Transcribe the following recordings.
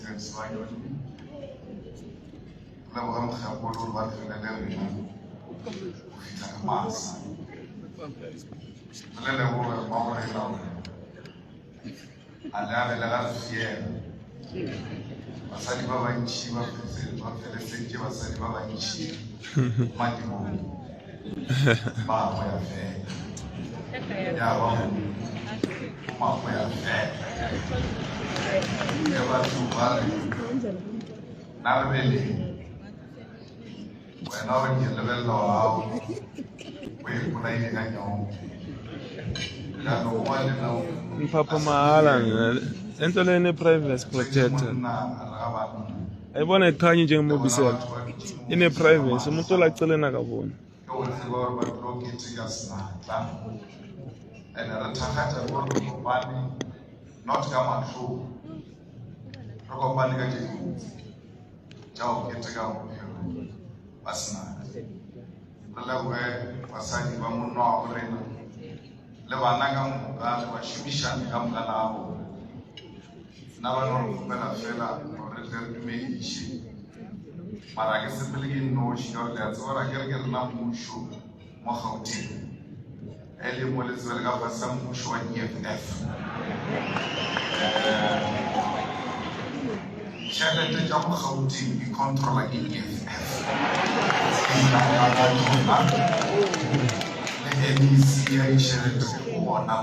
President Sibanyoni. Labo hamkhapolo bathulele wena. Ufika amasa. Lele ho mawona ilawo. Alabe la fiera. Basadi ba bantshi ba feletse basadi ba bantshi. Madimo. Ba ya fela. Ya ba. Ma ya fela. Ya ba tubale. Nabele. When I get level out, we put in a young Papa Mahalan, Entolene privacy protected. I want a tiny young movie set in a privacy, Mutola Telenagabon. And a Tahata not come true. Rocopanica, Joe, get to go. Asna. Lewe wasani wa muno akurena. Lewa naga muga washimisha nikamga nao. Nawa kupela fela order meishi. Marage sepeligi no shor le azora gerger na mushu mo khauti. Eli mole zwelga basam mushu wa EFF. Challenge the job khauti we control EFF.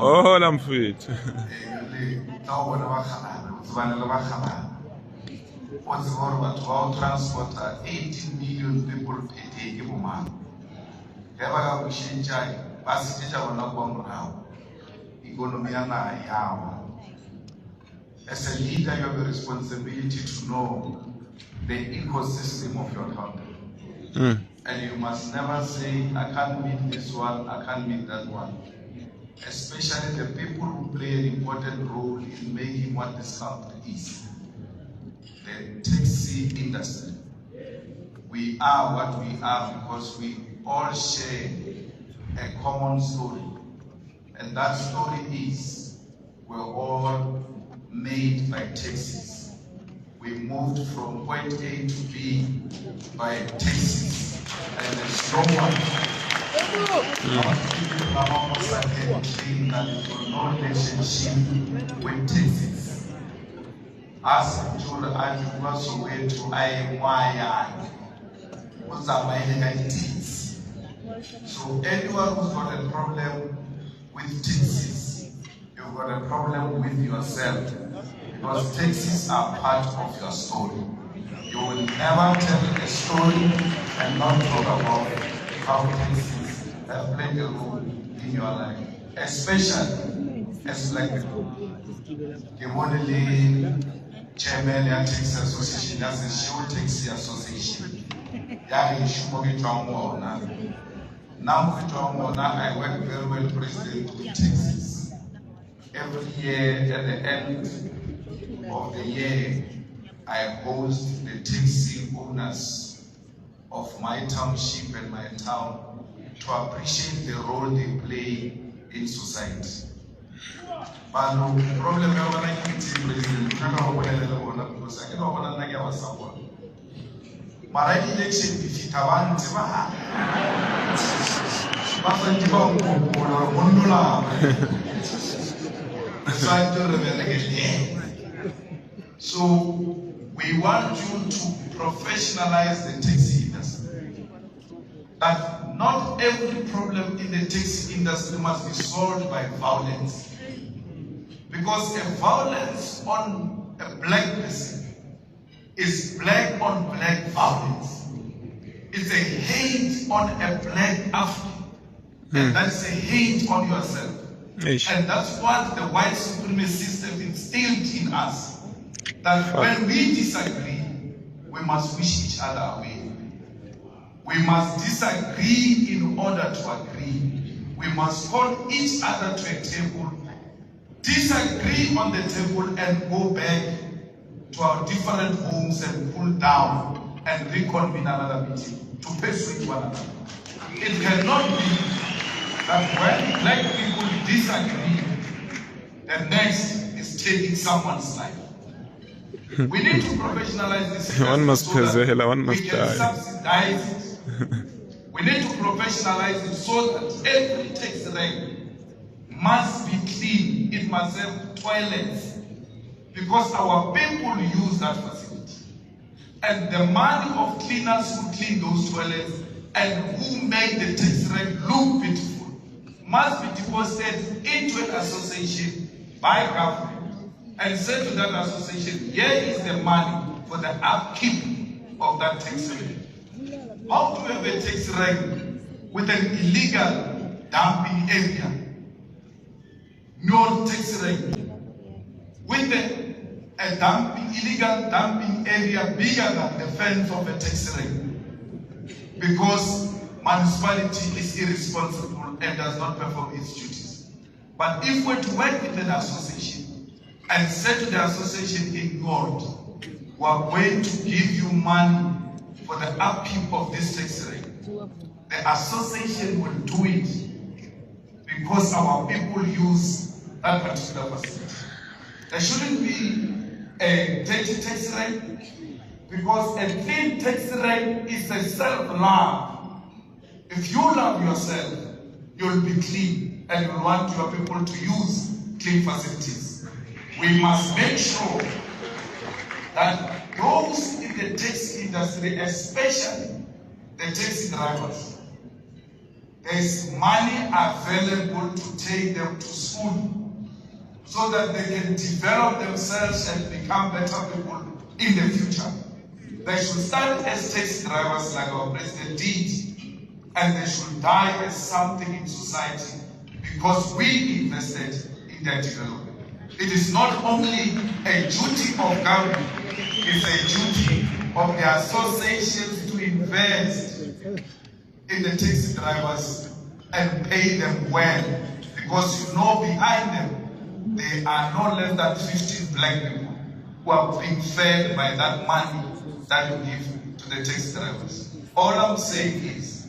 Oh, I'm fit. Transport 18 million people per day. As a leader, you have a responsibility to know the ecosystem of your country. And you must never say, I can't meet this one, I can't meet that one. Especially the people who play an important role in making what this country is. The taxi industry. We are what we are because we all share a common story. And that story is, we're all made by taxis. We moved from point A to B by taxis. And there's no one. People are almost like clean that no relationship with taxis. As to the was way to so anyone who's got a problem with taxis, you've got a problem with yourself. Because taxis are part of your story. You will never tell a story and not talk about how taxis have played a role in your life. Especially as black people. The only chairman of Taxi Association, that's the Show Taxi Association. Now I work very well president of taxis. Every year at the end of the year, I host the taxi owners of my township and my town to appreciate the role they play in society. But no problem, my election defeat So we want you to professionalize the taxi industry. That not every problem in the taxi industry must be solved by violence. Because a violence on a black person is black on black violence. It's a hate on a black African. And that's a hate on yourself. And that's what the white supremacy system instilled in us. That when we disagree, we must wish each other away. We must disagree in order to agree. We must call each other to a table, disagree on the table and go back to our different homes and pull down and reconvene another meeting to persuade one another. It cannot be that when black people disagree, the next is taking someone's life. We need to professionalize this industry. One must so that prevail, one must we can die. subsidize it. We need to professionalize it so that every taxi rank must be clean. It must have toilets. Because our people use that facility. And the money of cleaners who clean those toilets and who make the taxi rank look beautiful must be deposited into an association by government and said to that association, here is the money for the upkeep of that taxi rank. How do we have a taxi rank with an illegal dumping area? No taxi rank with a illegal dumping area bigger than the fence of a taxi rank, because municipality is irresponsible and does not perform its duties. But if we're to work with an association and say to the association in God, we are going to give you money for the upkeep of this taxi rank, the association will do it because our people use that particular facility. There shouldn't be a dirty taxi rank, because a clean taxi rank is a self-love. If you love yourself, you'll be clean and you'll want your people to use clean facilities. We must make sure that those in the taxi industry, especially the taxi drivers, there's money available to take them to school so that they can develop themselves and become better people in the future. They should start as taxi drivers like our president did, and they should die as something in society because we invested in their development. It is not only a duty of government, it's a duty of the associations to invest in the taxi drivers and pay them well, because you know behind them there are no less than 15 black people who are being fed by that money that you give to the taxi drivers. All I'm saying is,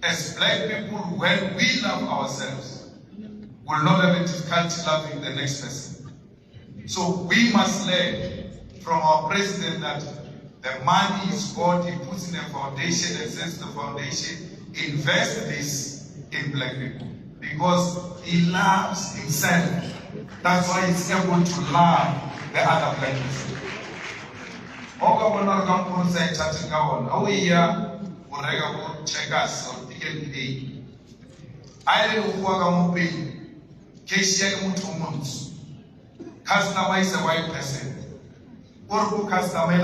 as black people, when we love ourselves, we'll not have a difficulty loving the next person. So we must learn from our president that the money is God, he puts in a foundation and says to the foundation, invest this in black people, because he loves himself. That's why he's able to love the other black people. Check us on PNA. I don't know customer is a white person. Or who customer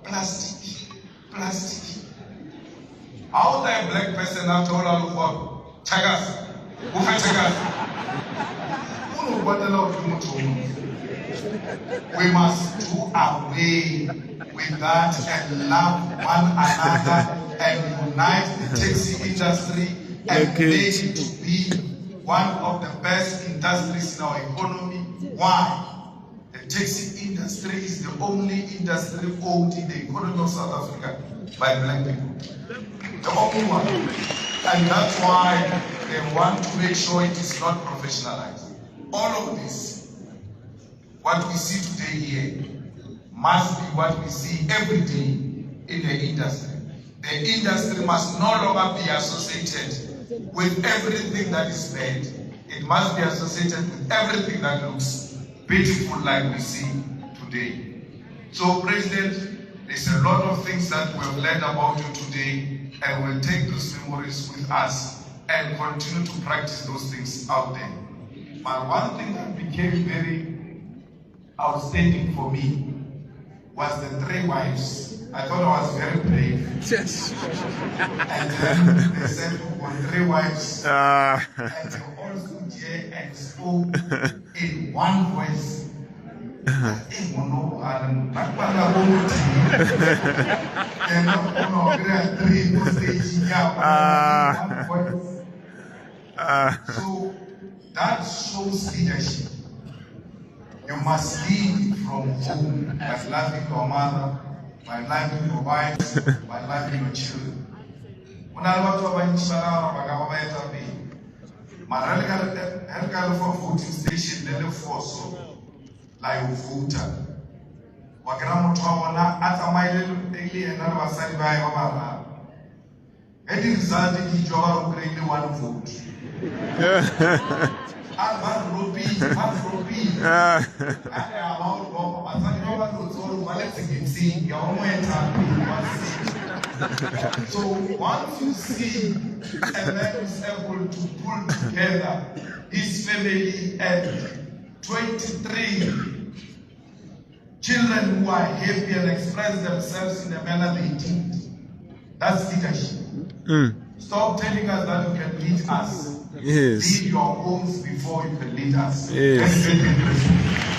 plastic. How the black person after all of check us. Who can check us? We must do away with that and love one another and unite the taxi industry and make it to be one of the best industries in our economy. Why? The taxi industry is the only industry owned in the economy of South Africa by black people. The only one. And that's why they want to make sure it is not professionalized. All of this, what we see today here, must be what we see every day in the industry. The industry must no longer be associated with everything that is made. It must be associated with everything that looks beautiful like we see today. So, President, there's a lot of things that we have learned about you today, and we'll take those memories with us and continue to practice those things out there. But one thing that became very outstanding for me was the 3 wives. I thought I was very brave. Yes. And then they said, we want 3 wives. And they all stood here and spoke in one voice. So that shows leadership. You must lead from home by loving your mother, by loving your wives, by loving your children. When I want to voting station, they look for so like voter. wakera motho wa bona a tsamaile le ena le basadi ba hae ba bararo e di result ke jo ba ro kry-ile 1 vote ba ropi so once you see a man is able to pull together his family and 23 children who are happy and express themselves in the manner they did, that's leadership. Stop telling us that you can lead us. Yes. Lead your homes before you can lead us. Yes.